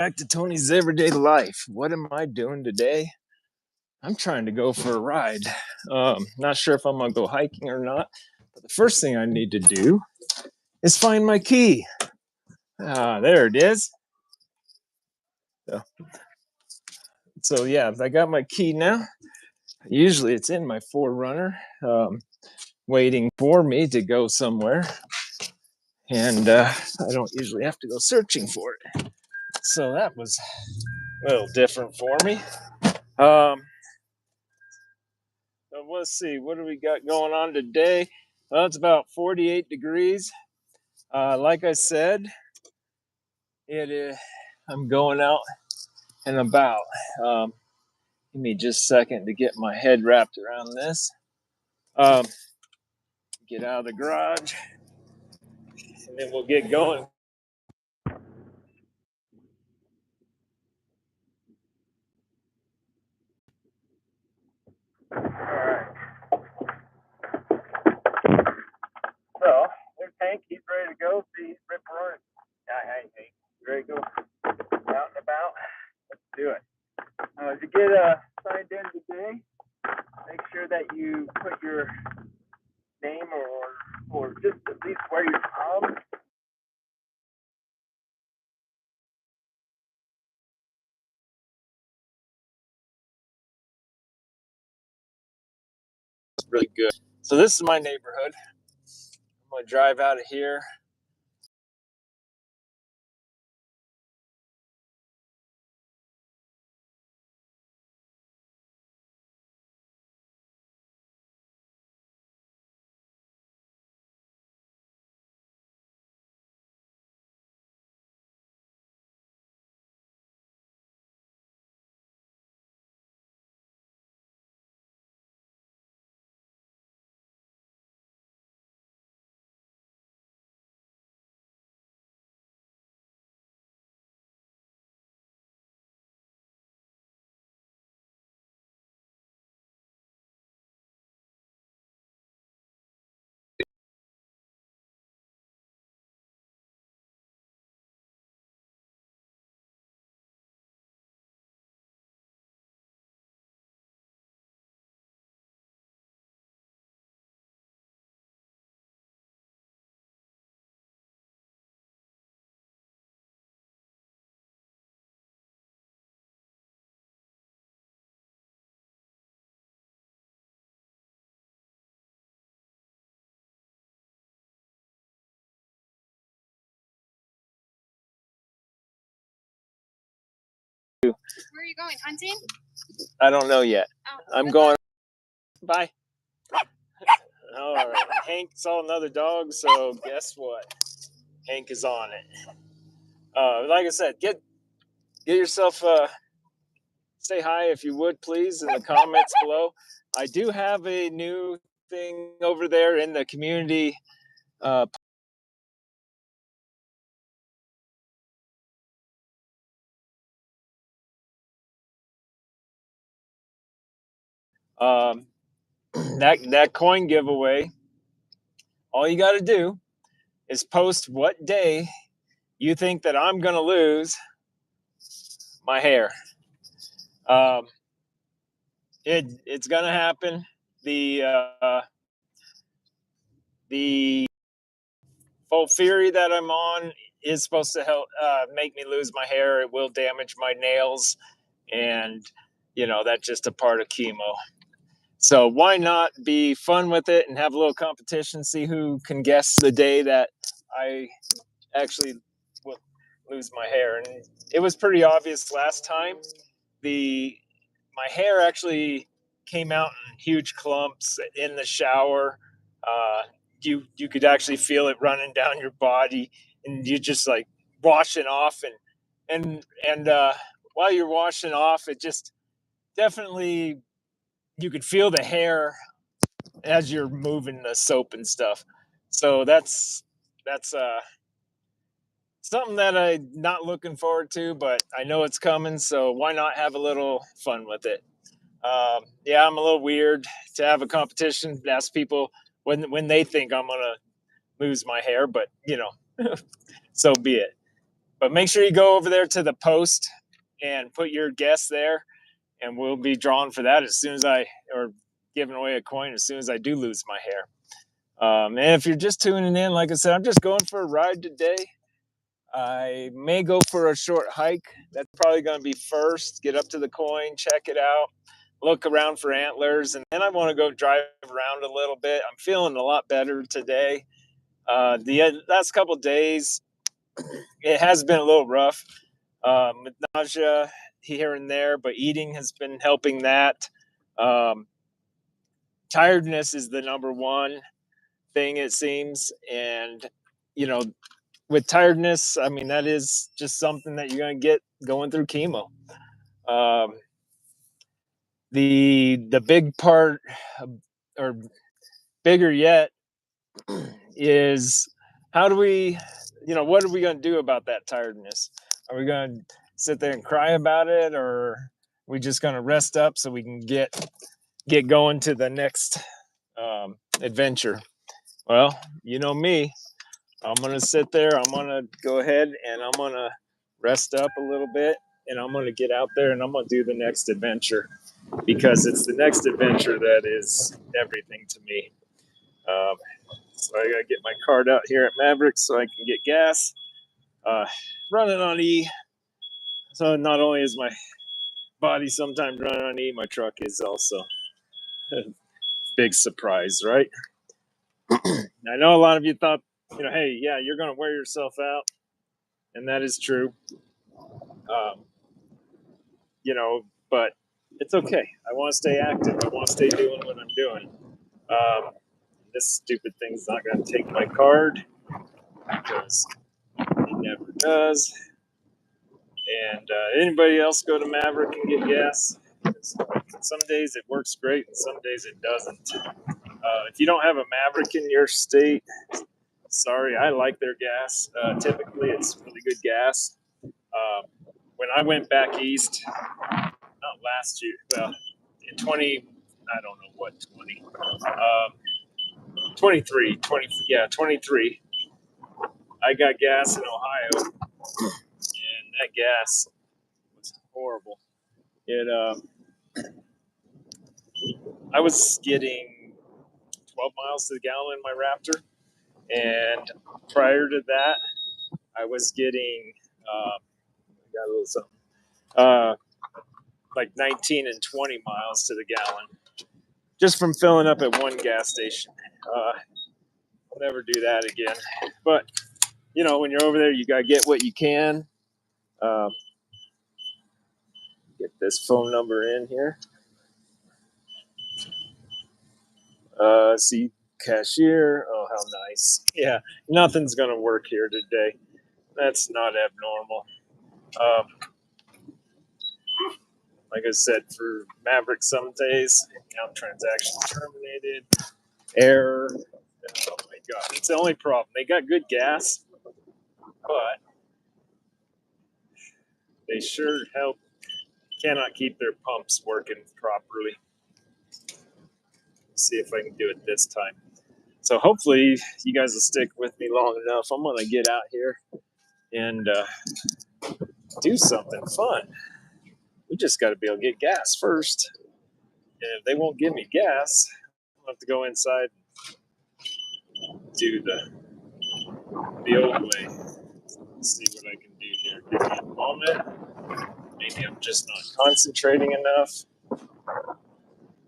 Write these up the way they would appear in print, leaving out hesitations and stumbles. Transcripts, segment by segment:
Back to Tony's everyday life. What am I doing today? I'm trying to go for a ride. Not sure if I'm gonna go hiking or not, but the first thing I need to do is find my key. There it is. So, so yeah, I got my key now. Usually it's in my Forerunner, waiting for me to go somewhere, and I don't usually have to go searching for it. So that was a little different for me. Um, So let's see, what do we got going on today? Well, it's about 48 degrees. Like I said, it is, I'm going out and about. Um, Give me just a second to get my head wrapped around this. Um, get out of the garage, and then we'll get going. All right. So there's Hank. He's ready to go. See, he's ripping running. Yeah, hey, Hank. You ready to go out and about? Let's do it. To get signed in today, make sure that you put your name or just at least where you're from. It's really good. So this is my neighborhood. I'm gonna drive out of here. Where are you going? Hunting? I don't know yet. Oh, I'm going. Bye. All right. Hank saw another dog, so guess what? Hank is on it. Like I said, get yourself. Say hi if you would, please, in the comments below. I do have a new thing over there in the community. Uh, um, that coin giveaway. All you got to do is post what day you think that I'm gonna lose my hair. Um, it's gonna happen. The the full theory that I'm on is supposed to help make me lose my hair. It will damage my nails, and that's just a part of chemo. So why not be fun with it and have a little competition? See who can guess the day that I actually will lose my hair. And it was pretty obvious last time. The My hair actually came out in huge clumps in the shower. Uh, you could actually feel it running down your body, and you just like washing off and while you're washing off, it just definitely you could feel the hair as you're moving the soap and stuff. So that's something that I'm not looking forward to, but I know it's coming. So why not have a little fun with it? Yeah, I'm a little weird to have a competition, ask people when they think I'm gonna lose my hair, but so be it. But make sure you go over there to the post and put your guess there, and we'll be drawing for that as soon as or giving away a coin as soon as I do lose my hair. And if you're just tuning in, like I said, I'm just going for a ride today. I may go for a short hike. That's probably going to be first. Get up to the coin, check it out, look around for antlers, and then I want to go drive around a little bit. I'm feeling a lot better today. The last couple of days, it has been a little rough with nausea here and there, but eating has been helping that. Tiredness is the number one thing, it seems. And, you know, with tiredness, I mean, that is just something that you're going to get going through chemo. The big part, or bigger yet, is how do we, what are we going to do about that tiredness? Are we going to sit there and cry about it, or are we just going to rest up so we can get going to the next adventure? Well, you know me, I'm going to sit there, I'm going to go ahead and I'm going to rest up a little bit, and I'm going to get out there and I'm going to do the next adventure, because it's the next adventure that is everything to me. So I gotta get my card out here at Maverick so I can get gas. Running on E, so not only is my body sometimes running on E, my truck is also. Big surprise, right? I know a lot of you thought, hey, yeah, you're gonna wear yourself out, and that is true. But it's okay. I want to stay active. I want to stay doing what I'm doing. This stupid thing's not going to take my card, because it never does. And anybody else go to Maverick and get gas? Some days it works great, and some days it doesn't. If you don't have a Maverick in your state, sorry, I like their gas. Typically, it's really good gas. When I went back east, not last year, well, in 20, I don't know what, 20, 23, 23, I got gas in Ohio, and that gas was horrible. I was getting 12 miles to the gallon in my Raptor, and prior to that, I was getting got a little something, like 19 and 20 miles to the gallon, just from filling up at one gas station. I'll never do that again. But when you're over there, you gotta get what you can. Get this phone number in here. See, cashier. Oh, how nice. Yeah, nothing's gonna work here today. That's not abnormal. Like I said, for Maverick, some days account transaction terminated, error. Oh my god, it's the only problem. They got good gas, but they sure help cannot keep their pumps working properly. Let's see if I can do it this time. So hopefully you guys will stick with me long enough. I'm gonna get out here and do something fun. We just got to be able to get gas first. And if they won't give me gas, I'll have to go inside and do the old way. Let's see what I can do here. Give me a moment. Maybe I'm just not concentrating enough.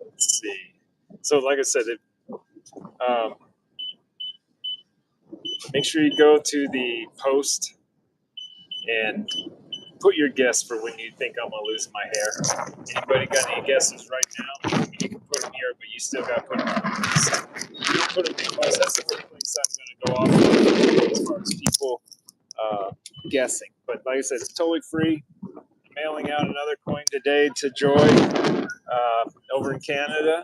Let's see. So, like I said, make sure you go to the post and put your guess for when you think I'm gonna lose my hair. Anybody got any guesses right now? You can put them here, but you still got to put them in the place. You don't put them in the place. That's the first place I'm going to go off as far as people guessing. But like I said, it's totally free. I'm mailing out another coin today to Joy over in Canada.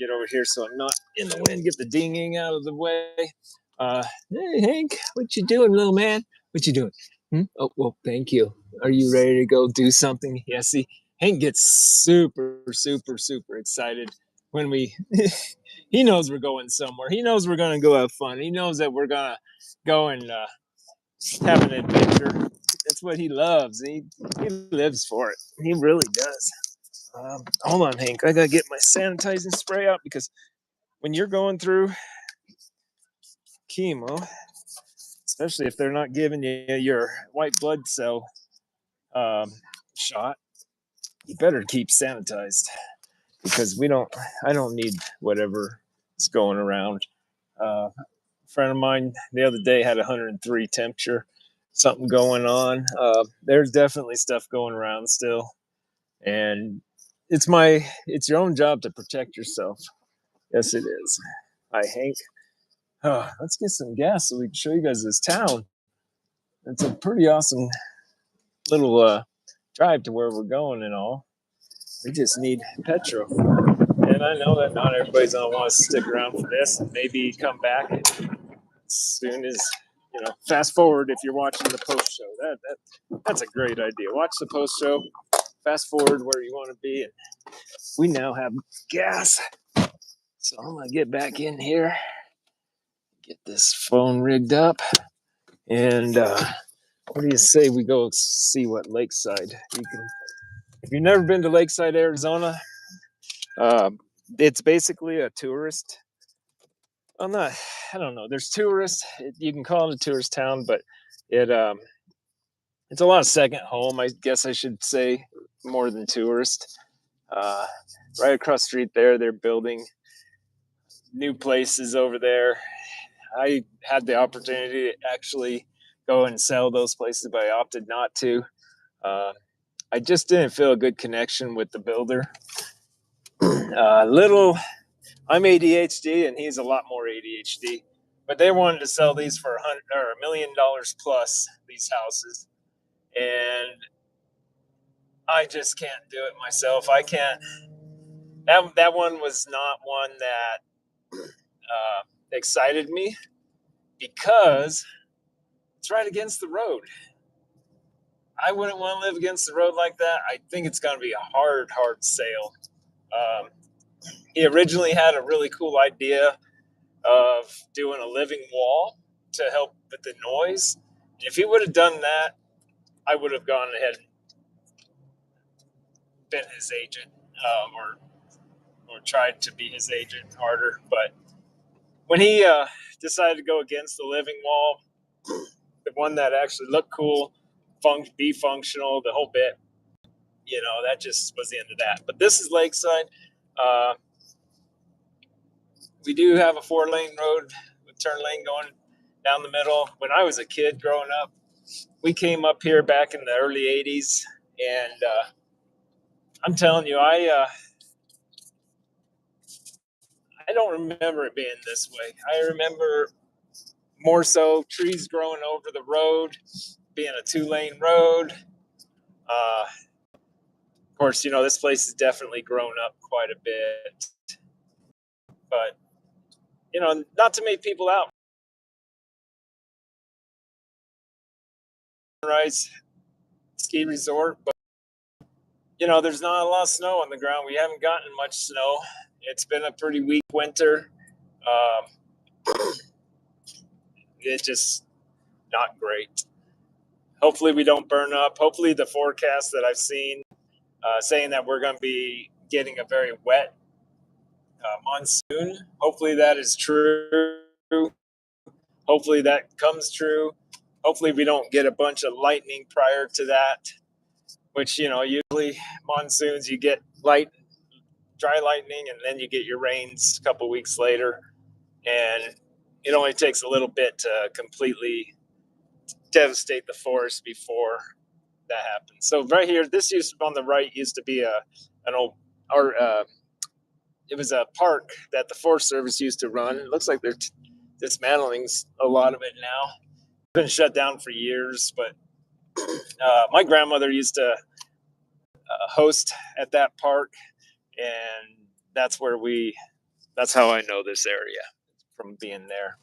Get over here so I'm not in the wind. Get the dinging out of the way. Hey Hank, what you doing, little man? What you doing? Oh, well, thank you. Are you ready to go do something? Yeah, see, Hank gets super, super, super excited when he knows we're going somewhere. He knows we're going to go have fun. He knows that we're going to go and have an adventure. That's what he loves. He lives for it. He really does. Hold on, Hank. I gotta get my sanitizing spray out because when you're going through chemo, especially if they're not giving you your white blood cell shot, you better keep sanitized because I don't need whatever is going around. A friend of mine the other day had 103 temperature, something going on. There's definitely stuff going around still, and it's your own job to protect yourself. Yes, it is. Hi, Hank. Let's get some gas so we can show you guys this town. It's a pretty awesome little drive to where we're going and all. We just need petrol. And I know that not everybody's gonna want to stick around for this and maybe come back as soon as fast forward if you're watching the post show. That's a great idea. Watch the post show, fast forward where you want to be, and we now have gas. So I'm gonna get back in here, get this phone rigged up, and what do you say we go see what Lakeside? If you've never been to Lakeside, Arizona, it's basically a tourist. I don't know. There's tourists. You can call it a tourist town, but it's a lot of second home. I guess I should say more than tourist. Right across the street there, they're building new places over there. I had the opportunity to actually go and sell those places, but I opted not to. I just didn't feel a good connection with the builder. I'm ADHD and he's a lot more ADHD, but they wanted to sell these for $1 million plus, these houses, and I just can't do it myself. I can't. That one was not one that excited me because it's right against the road. I wouldn't want to live against the road like that. I think it's going to be a hard sale. He originally had a really cool idea of doing a living wall to help with the noise. If he would have done that, I would have gone ahead and been his agent, or tried to be his agent harder. But when he decided to go against the living wall, the one that actually looked cool, be functional, the whole bit, that just was the end of that. But this is Lakeside. We do have a 4-lane road with turn lane going down the middle. When I was a kid growing up, we came up here back in the early 80s, and I'm telling you, I don't remember it being this way. I remember more so trees growing over the road, being a 2-lane road. Of course, this place has definitely grown up quite a bit, but not to make people out. Sunrise Ski Resort, but there's not a lot of snow on the ground. We haven't gotten much snow. It's been a pretty weak winter. It's just not great. Hopefully we don't burn up. Hopefully the forecast that I've seen saying that we're going to be getting a very wet monsoon. Hopefully that is true. Hopefully that comes true. Hopefully we don't get a bunch of lightning prior to that, which, usually monsoons, you get dry lightning, and then you get your rains a couple weeks later. And it only takes a little bit to completely devastate the forest before that happens. So right here, this on the right used to be an old, or it was a park that the Forest Service used to run. It looks like they're dismantling a lot of it now. It's been shut down for years, but my grandmother used to host at that park, and that's how I know this area from being there.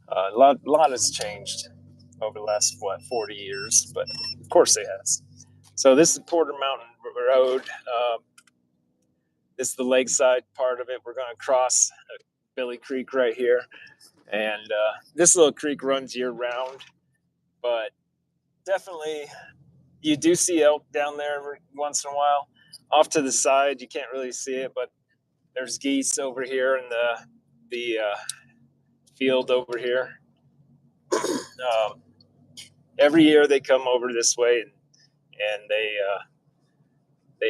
A lot has changed over the last 40 years, but of course it has. So this is Porter Mountain Road. This is the lakeside part of it. We're going to cross Billy Creek right here, and this little creek runs year round. but definitely you do see elk down there every once in a while. Off to the side, you can't really see it, but there's geese over here in the field over here. Um, every year they come over this way and they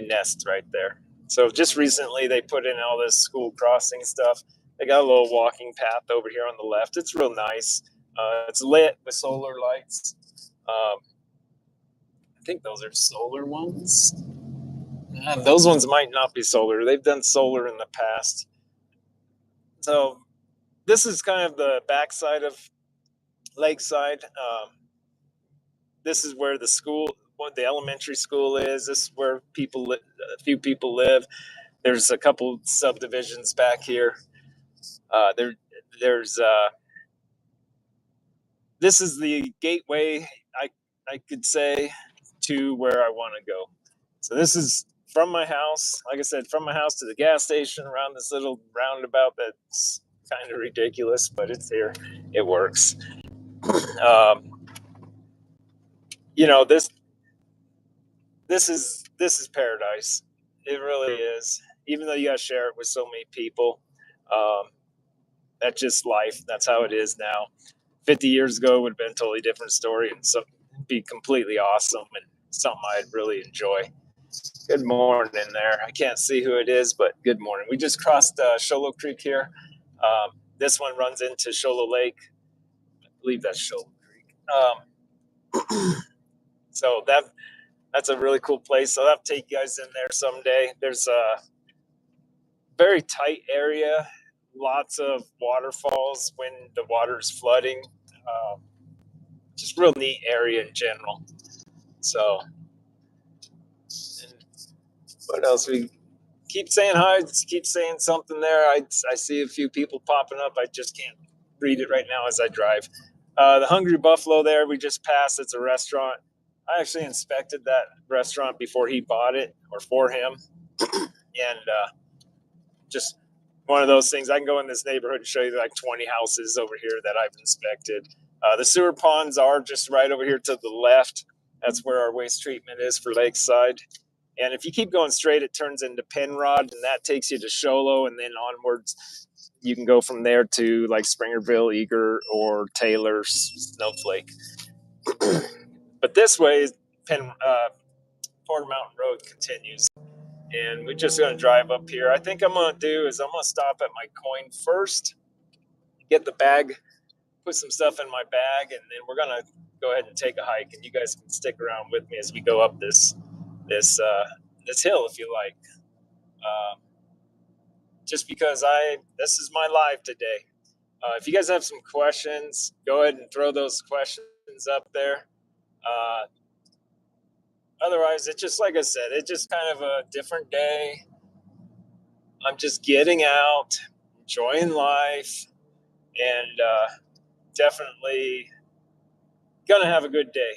nest right there. So just recently they put in all this school crossing stuff. They got a little walking path over here on the left. It's real nice. It's lit with solar lights. I think those are solar ones. Those ones might not be solar. They've done solar in the past. So this is kind of the backside of Lakeside. This is where the elementary school is. This is where a few people live. There's a couple subdivisions back here. There's this is the gateway, I could say, to where I want to go. So this is from my house, like I said, from my house to the gas station around this little roundabout that's kind of ridiculous, but it's here. It works. Um, this is paradise. It really is. Even though you got to share it with so many people, that's just life. That's how it is now. 50 years ago would have been a totally different story, and so be completely awesome and something I'd really enjoy. Good morning there. I can't see who it is, but good morning. We just crossed Show Low Creek here. This one runs into Show Low Lake. I believe that's Show Low Creek. So that's a really cool place. I'll have to take you guys in there someday. There's a very tight area, lots of waterfalls when the water's flooding. Just real neat area in general. So, and what else? We keep saying hi. Keep saying something there. I see a few people popping up. I just can't read it right now as I drive. The Hungry Buffalo there we just passed. It's a restaurant. I actually inspected that restaurant before he bought it, or for him, and just one of those things. I can go in this neighborhood and show you like 20 houses over here that I've inspected. The sewer ponds are just right over here to the left. That's where our waste treatment is for Lakeside. And if you keep going straight, it turns into Penrod, and that takes you to Show Low, and then onwards, you can go from there to like Springerville, Eager, or Taylor, Snowflake. But this way, Porter Mountain Road continues. And we're just going to drive up here. I think I'm going to stop at my coin first, get the bag, put some stuff in my bag, and then we're going to go ahead and take a hike. And you guys can stick around with me as we go up this hill if you like. Just because this is my life today. If you guys have some questions, go ahead and throw those questions up there. Otherwise, it's just like I said, it's just kind of a different day. I'm just getting out, enjoying life, and definitely gonna have a good day.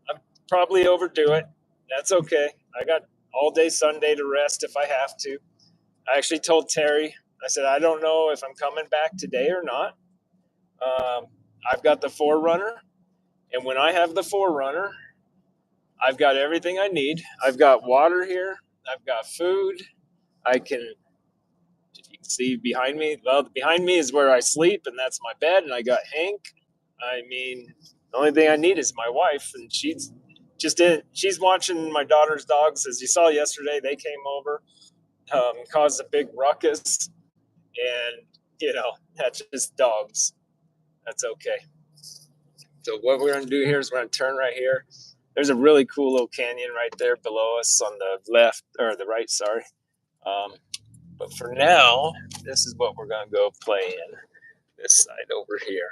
I'm probably overdo it. That's okay. I got all day Sunday to rest if I have to. I actually told Terry, I said, I don't know if I'm coming back today or not. I've got the 4Runner, and when I have the 4Runner, I've got everything I need. I've got water here. I've got food. If you can see behind me, well, behind me is where I sleep, and that's my bed, and I got Hank. I mean, the only thing I need is my wife, and she's watching my daughter's dogs. As you saw yesterday, they came over, caused a big ruckus, and that's just dogs. That's okay. So what we're going to do here is we're going to turn right here. There's a really cool little canyon right there below us on the left, or the right, sorry. But for now, this is what we're going to go play in, this side over here.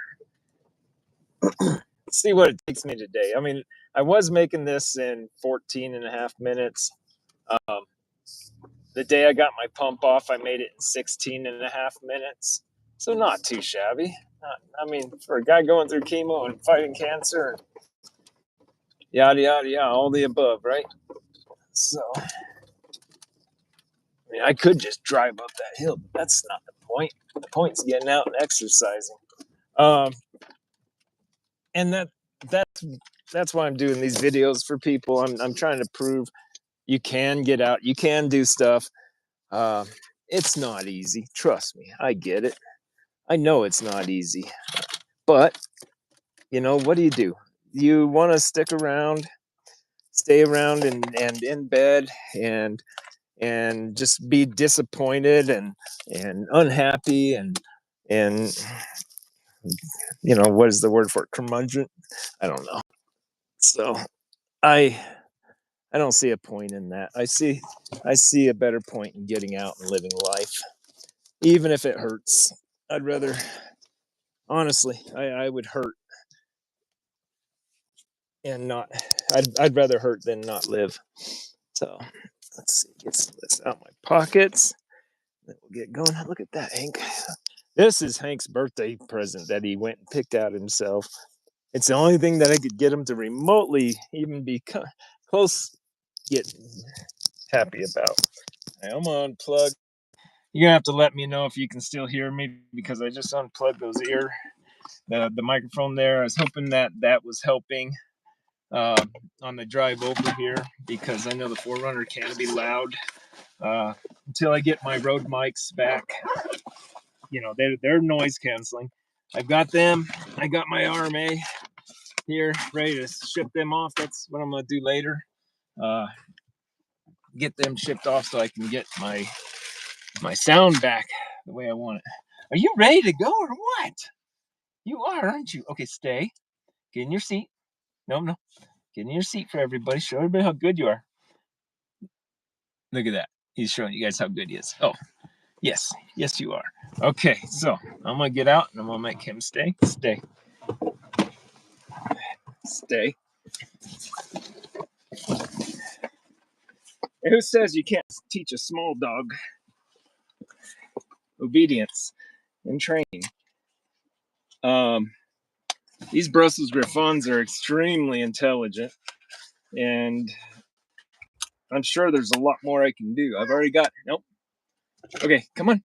Let's see what it takes me today. I mean, I was making this in 14 and a half minutes. The day I got my pump off, I made it in 16 and a half minutes. So not too shabby. For a guy going through chemo and fighting cancer, yada, yada, yada, all the above, right? So, I could just drive up that hill, but that's not the point. The point's getting out and exercising. And that's why I'm doing these videos for people. I'm trying to prove you can get out, you can do stuff. Uh, it's not easy. Trust me, I get it. I know it's not easy, but what do? You want to stick around, stay around, and in bed, and just be disappointed and unhappy and what is the word for it? Curmudgeon? I don't know. So I I don't see a point in that. I see a better point in getting out and living life, even if it hurts. I'd rather, honestly, I would hurt and not. I'd rather hurt than not live. So let's see, get some of this out my pockets. Then we'll get going. Look at that, Hank. This is Hank's birthday present that he went and picked out himself. It's the only thing that I could get him to remotely even be close, get happy about. I'm gonna unplug. You're gonna have to let me know if you can still hear me because I just unplugged the microphone there. I was hoping that was helping on the drive over here because I know the 4Runner can be loud. Until I get my Rode mics back, they're noise canceling. I've got them. I got my RMA here ready to ship them off. That's what I'm gonna do later. Uh, get them shipped off so I can get my sound back the way I want it. Are you ready to go or what? You are, aren't you? Okay, stay. Get in your seat. No. Get in your seat for everybody. Show everybody how good you are. Look at that. He's showing you guys how good he is. Oh, yes. Yes, you are. Okay, so I'm going to get out and I'm going to make him stay. Stay. Stay. And who says you can't teach a small dog obedience and training? These Brussels Griffons are extremely intelligent, and I'm sure there's a lot more I can do. I've already got. Nope. Okay, come on.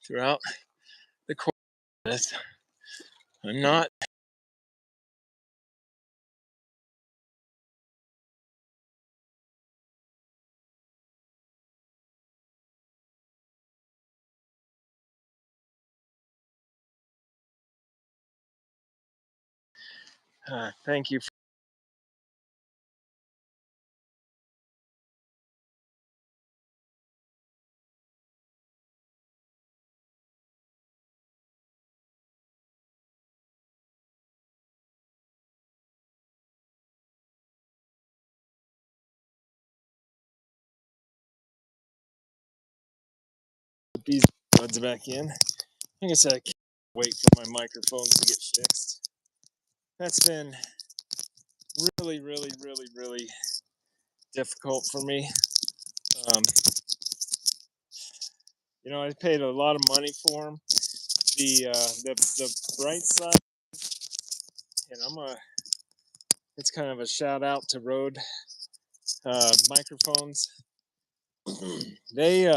throughout the course of this. I'm not. Thank you. Put these buds back in. Like I said, I can't wait for my microphones to get fixed. That's been really, really, really, really difficult for me. Um, I paid a lot of money for them. The bright side, and it's kind of a shout out to Rode microphones. They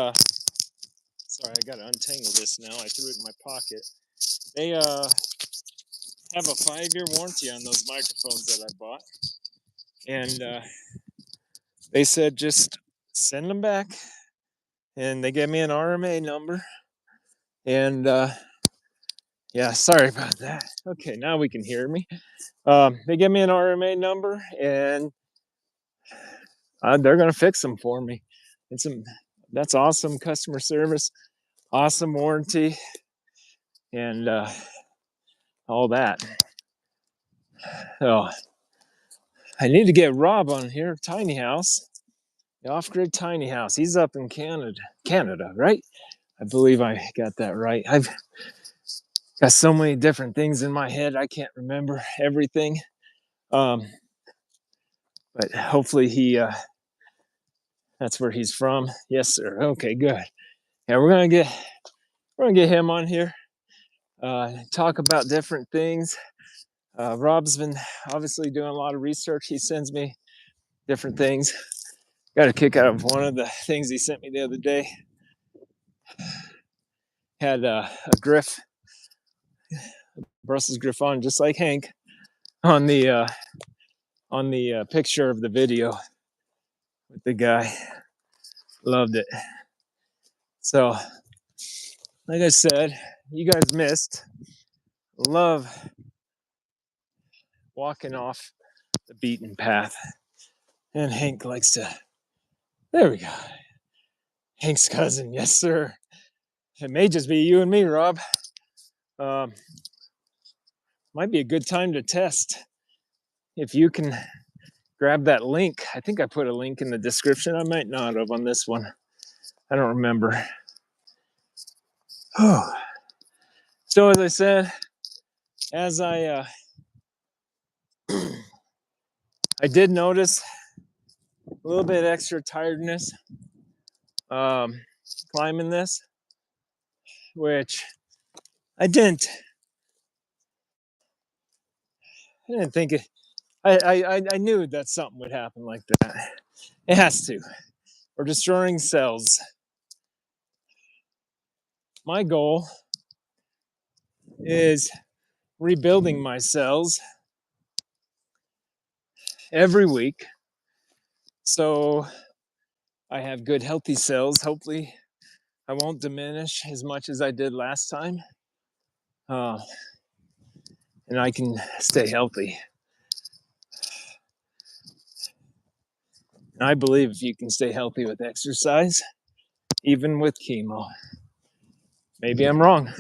sorry, I gotta untangle this now. I threw it in my pocket. They have a 5-year warranty on those microphones that I bought, and they said just send them back, and they gave me an RMA number, and yeah, sorry about that. Okay, now we can hear me. They gave me an RMA number, and they're gonna fix them for me. That's awesome customer service, awesome warranty, and all that. So I need to get Rob on here, Tiny House, the off-grid Tiny House. He's up in Canada, right? I believe I got that right. I've got so many different things in my head, I can't remember everything. But hopefully that's where he's from. Yes, sir. Okay, good. Yeah, we're gonna get him on here. Talk about different things. Rob's been obviously doing a lot of research. He sends me different things. Got a kick out of one of the things he sent me the other day. Had a Griff, Brussels Griffon, just like Hank, on the picture of the video with the guy. Loved it. So, like I said, you guys missed. Love walking off the beaten path. And Hank likes to. There we go. Hank's cousin, yes, sir. It may just be you and me, Rob. Might be a good time to test. If you can grab that link, I think I put a link in the description. I might not have on this one. I don't remember. Oh. So as I said, as I did notice a little bit extra tiredness climbing this, which I didn't think it. I knew that something would happen like that. It has to. We're destroying cells. My goal is rebuilding my cells every week, so I have good, healthy cells. Hopefully, I won't diminish as much as I did last time, and I can stay healthy. And I believe if you can stay healthy with exercise, even with chemo. Maybe I'm wrong.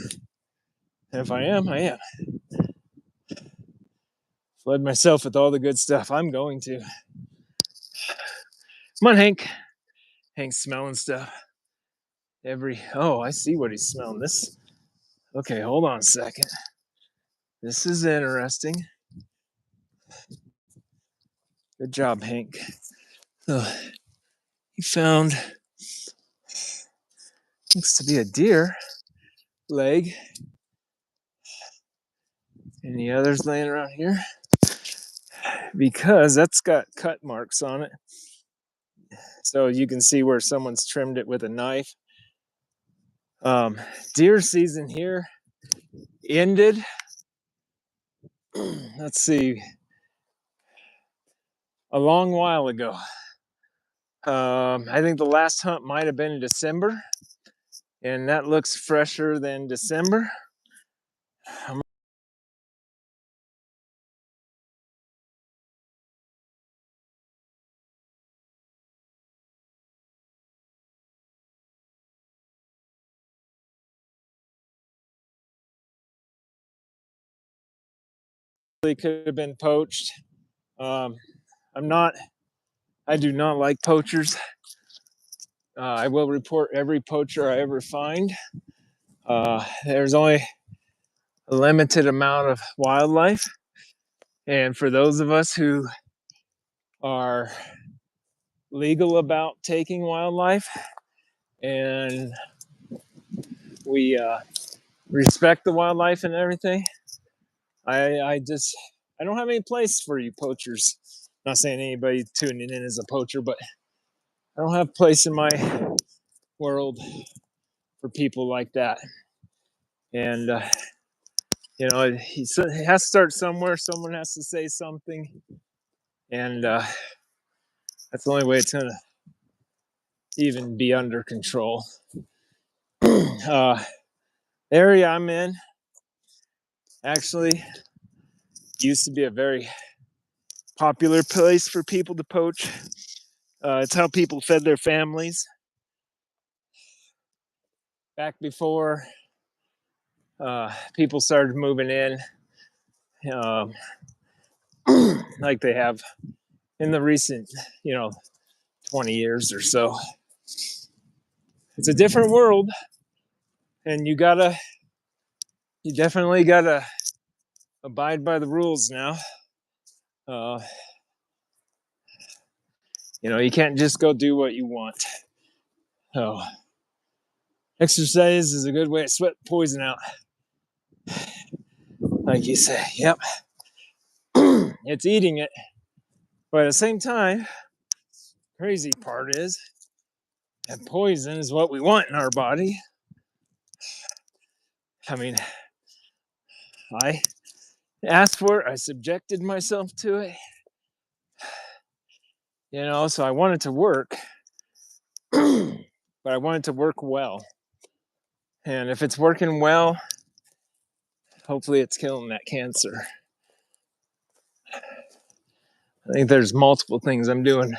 And if I am, I am. Flood myself with all the good stuff. I'm going to. Come on, Hank. Hank's smelling stuff. Oh, I see what he's smelling. This. Okay, hold on a second. This is interesting. Good job, Hank. He found, looks to be a deer leg. Any others laying around here? Because that's got cut marks on it. So you can see where someone's trimmed it with a knife. Deer season here ended. Let's see, a long while ago. I think the last hunt might have been in December, and that looks fresher than December. Could have been poached. I do not like poachers. I will report every poacher I ever find. There's only a limited amount of wildlife, and for those of us who are legal about taking wildlife and we respect the wildlife and everything, I don't have any place for you poachers. Not saying anybody tuning in is a poacher, but I don't have a place in my world for people like that. And it has to start somewhere. Someone has to say something, and that's the only way it's gonna even be under control. Area I'm in actually used to be a very popular place for people to poach. It's how people fed their families back before people started moving in, um, like they have in the recent, 20 years or so. It's a different world, and you definitely gotta abide by the rules now. You can't just go do what you want. So, exercise is a good way to sweat poison out, like you say. Yep. It's eating it, but at the same time, crazy part is that poison is what we want in our body. I mean, I asked for it, I subjected myself to it, so I wanted to work, but I wanted to work well. And if it's working well, hopefully it's killing that cancer. I think there's multiple things I'm doing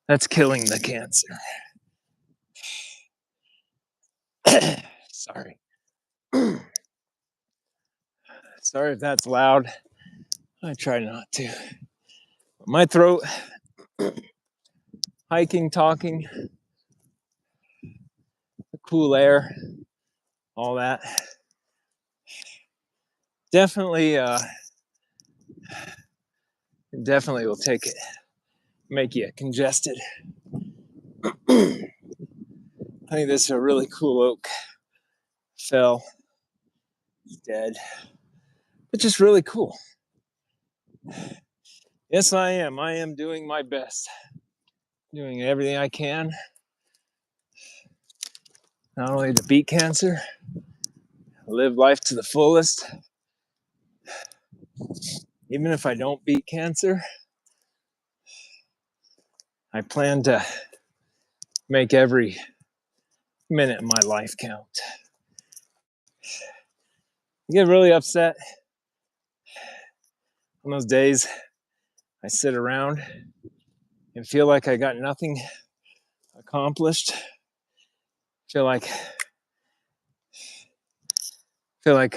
that's killing the cancer. Sorry. Sorry if that's loud. I try not to. My throat, hiking, talking, the cool air, all that. Definitely will make you congested. I think this is a really cool oak. Fell. He's dead. But just really cool. Yes, I am. I am doing my best. Doing everything I can. Not only to beat cancer, live life to the fullest. Even if I don't beat cancer, I plan to make every minute of my life count. I get really upset on those days I sit around and feel like I got nothing accomplished. Feel like I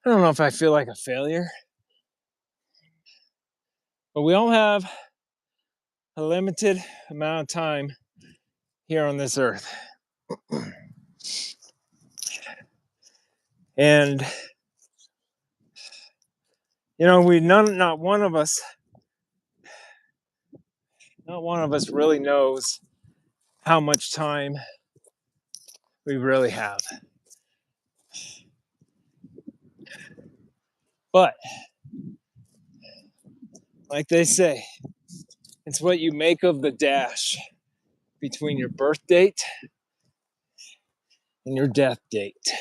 don't know if I feel like a failure, but we all have a limited amount of time here on this earth. And not one of us really knows how much time we really have. But like they say, it's what you make of the dash between your birth date and your death date.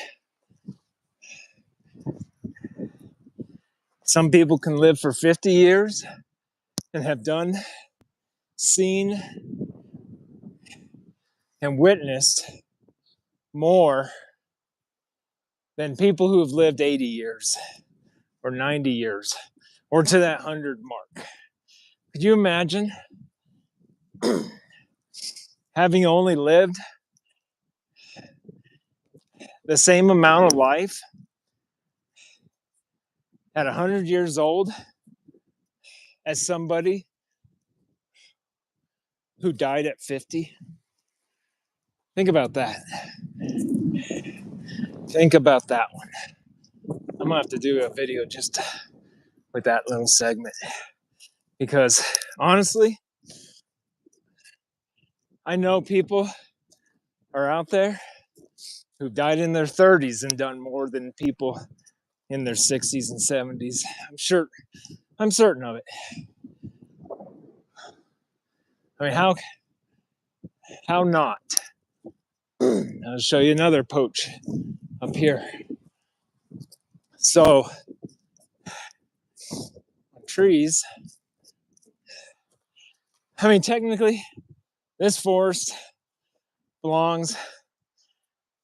Some people can live for 50 years and have done, seen, and witnessed more than people who have lived 80 years or 90 years or to that 100 mark. Could you imagine having only lived the same amount of life at 100 years old as somebody who died at 50? Think about that. Think about that one. I'm gonna have to do a video just with that little segment, because honestly, I know people are out there who died in their 30s and done more than people in their 60s and 70s. I'm certain of it. I mean, how not? I'll show you another poach up here. So trees, I mean, technically this forest belongs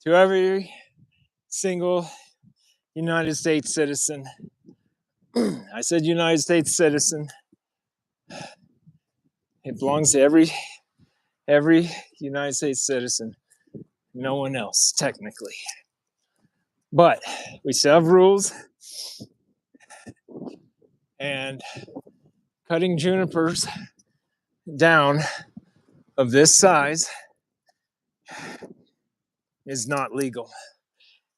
to every single United States citizen. I said United States citizen. It belongs to every United States citizen. No one else, technically. But we still have rules, and cutting junipers down of this size is not legal.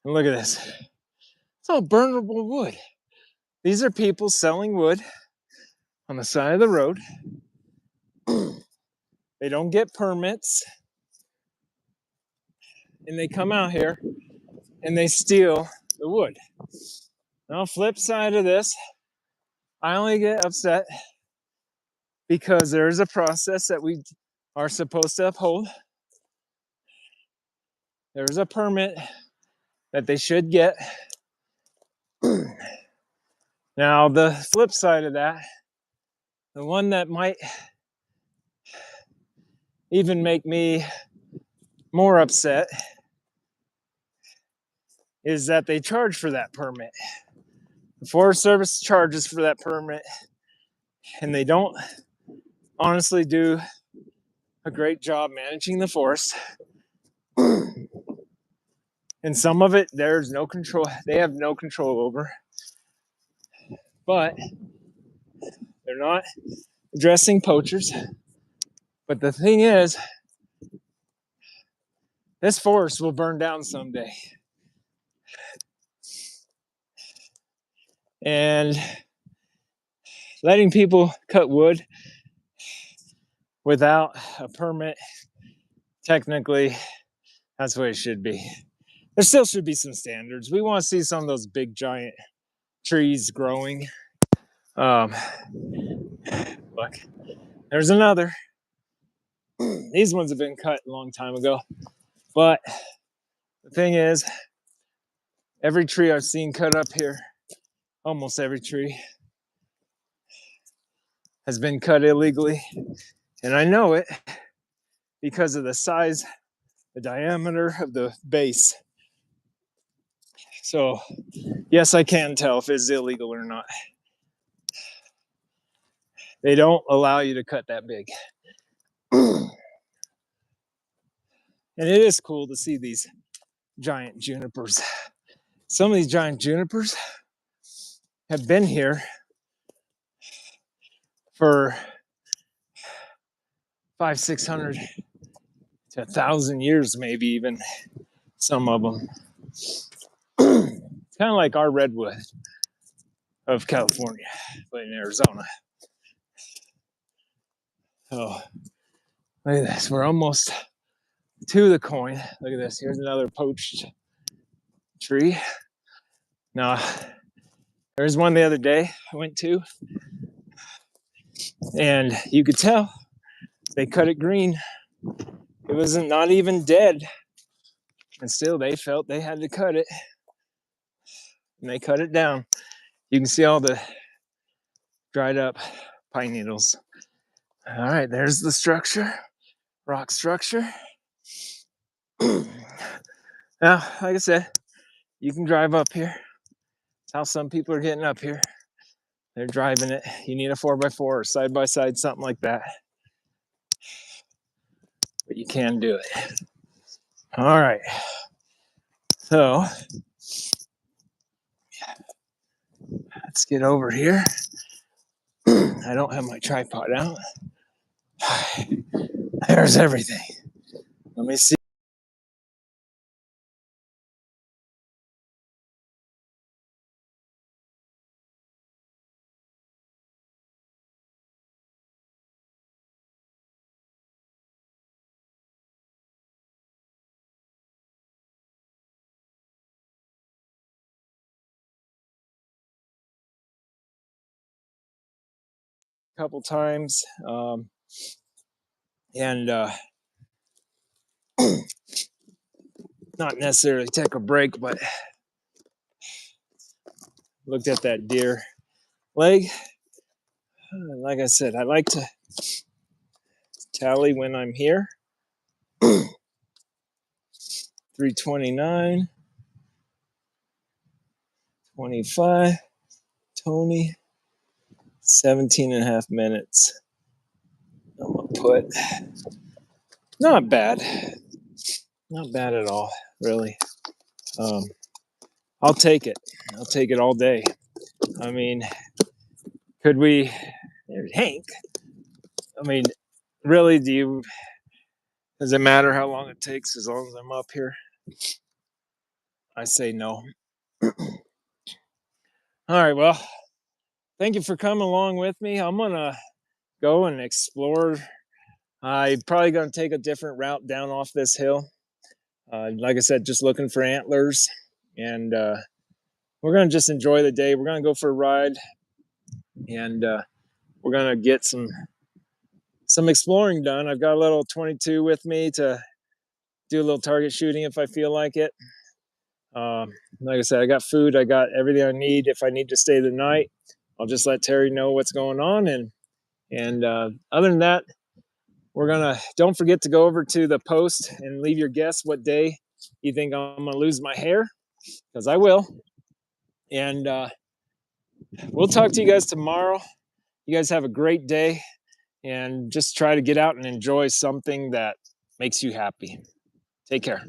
And look at this. It's all burnable wood. These are people selling wood on the side of the road. They don't get permits. And they come out here and they steal the wood. Now, flip side of this, I only get upset because there is a process that we are supposed to uphold. There's a permit that they should get. Now, the flip side of that, the one that might even make me more upset, is that they charge for that permit. The Forest Service charges for that permit, and they don't honestly do a great job managing the forest. And some of it, there's no control. They have no control over. But they're not addressing poachers. But the thing is, this forest will burn down someday. And letting people cut wood without a permit, technically, that's the way it should be. There still should be some standards. We want to see some of those big giant trees growing. Look, there's another. These ones have been cut a long time ago. But the thing is, every tree I've seen cut up here, almost every tree, has been cut illegally. And I know it because of the size, the diameter of the base. So, yes, I can tell if it's illegal or not. They don't allow you to cut that big. And it is cool to see these giant junipers. Some of these giant junipers have been here for 500-600 to 1,000 years, maybe even some of them. It's kind of like our redwood of California, but in Arizona. Oh, look at this. We're almost to the coin. Look at this. Here's another poached tree. Now, there's one the other day I went to, and you could tell they cut it green. It wasn't not even dead. And still they felt they had to cut it. And they cut it down. You can see all the dried up pine needles. All right, there's the structure, rock structure. Now, like I said, you can drive up here. That's how some people are getting up here. They're driving it. You need a 4x4 or side-by-side, something like that. But you can do it. All right. So, let's get over here. I don't have my tripod out. There's everything. Let me see. A couple times. And not necessarily take a break, but looked at that deer leg. Like I said, I like to tally when I'm here. 329, 25, Tony, 17 and a half minutes. I'm gonna put, not bad at all, really. I'll take it all day. I mean, could we, there's Hank. I mean, really, does it matter how long it takes as long as I'm up here? I say no. All right, well, thank you for coming along with me. I'm gonna go and explore. I'm probably gonna take a different route down off this hill. Like I said, just looking for antlers, and we're gonna just enjoy the day. We're gonna go for a ride, and we're gonna get some exploring done. I've got a little 22 with me to do a little target shooting if I feel like it. Like I said, I got food, I got everything I need. If I need to stay the night, I'll just let Terry know what's going on. And other than that, don't forget to go over to the post and leave your guess what day you think I'm gonna lose my hair, because I will. And we'll talk to you guys tomorrow. You guys have a great day, and just try to get out and enjoy something that makes you happy. Take care.